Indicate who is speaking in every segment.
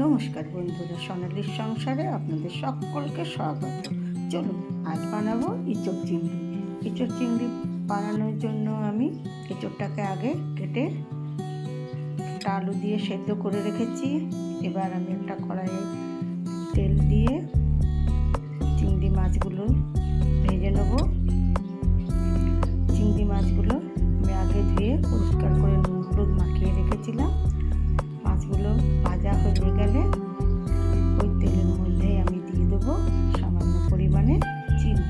Speaker 1: নমস্কার বন্ধুরা, সোনালির সংসারে আপনাদের সকলকে স্বাগত। চলুন আজ বানাবো এঁচোড় চিংড়ি। এঁচোড় চিংড়ি বানানোর জন্য আমি এঁচোড়টাকে আগে কেটে একটা আলু দিয়ে সেদ্ধ করে রেখেছি। এবার আমি একটা কড়াইয়ে তেল দিয়ে চিংড়ি মাছগুলো ভেজে নেব। চিংড়ি মাছগুলো আমি আগে ধুয়ে পরিষ্কার করে নুন হলুদ মাখিয়ে রেখেছিলাম। মাছগুলো ভাজা হয়ে গেলে ওই তেলের মধ্যে আমি দিয়ে দেবো সামান্য পরিমাণে চিনি।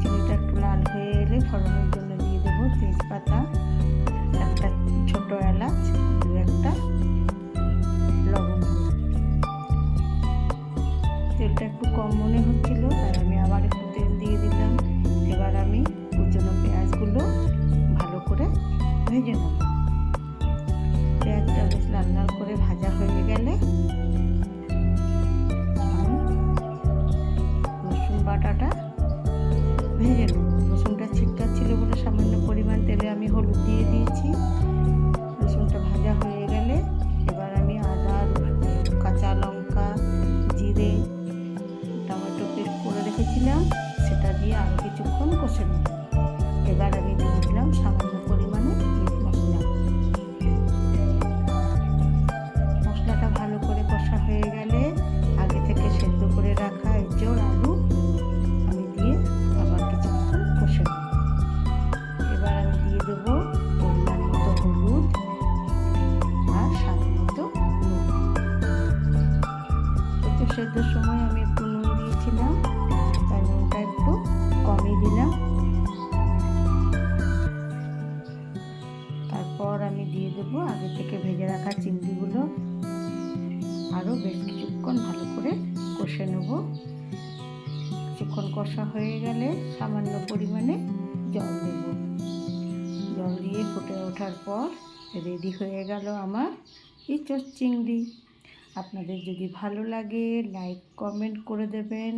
Speaker 1: চিনিটা একটু লাল হয়ে এলে ফোড়নের জন্য দিয়ে দেবো তেজপাতা, একটা ছোট এলাচ, দু একটা লবঙ্গ। তেলটা একটু কম মনে হচ্ছিল, তাই আমি আবার একটু তেল দিয়ে দিলাম। এবার আমি কুচনো পেঁয়াজগুলো ভালো করে ভেজে নেব। পেঁয়াজটা বেশ লাল লাল করে ভাজা হয়ে গেলে আমি রসুন বাটাটা ভেজে নেব। রসুনটা ছিটকা ছিল বলে সামান্য পরিমাণ তেলে আমি হলুদ দিয়ে দিয়েছি। রসুনটা ভাজা হয়ে গেলে এবার আমি আদা, কাঁচা লঙ্কা, জিরে, টমেটো পেস্ট করে রেখেছিলাম, সেটা দিয়ে আরও কিছুক্ষণ কষে নেব। এবার আমি দিয়ে দিলাম সামান্য পরিমাণে মিট মশলা। মশলাটা ভালো করে কষা হয়ে গেলে আগে থেকে সেদ্ধ করে রাখা এঁচোড় আলু আমি দিয়ে আবার কিছুক্ষণ কষে নেব। এবার আমি দিয়ে দেবো পরিমাণ মতো হলুদ আর স্বাদ মতো নুন। এঁচোড় সেদ্ধর সময় আমি একটু নুন দিয়েছিলাম, তাই নুনটা একটু কমই দিলাম। তারপর আমি দিয়ে দেবো আগে থেকে ভেজে রাখা চিংড়িগুলো। আরও বেশ কিছুক্ষণ ভালো করে কষে নেব। কিছুক্ষণ কষা হয়ে গেলে সামান্য পরিমাণে জল দেব। জল দিয়ে ফুটে ওঠার পর রেডি হয়ে গেল আমার এঁচোড় চিংড়ি। আপনাদের যদি ভালো লাগে লাইক কমেন্ট করে দেবেন।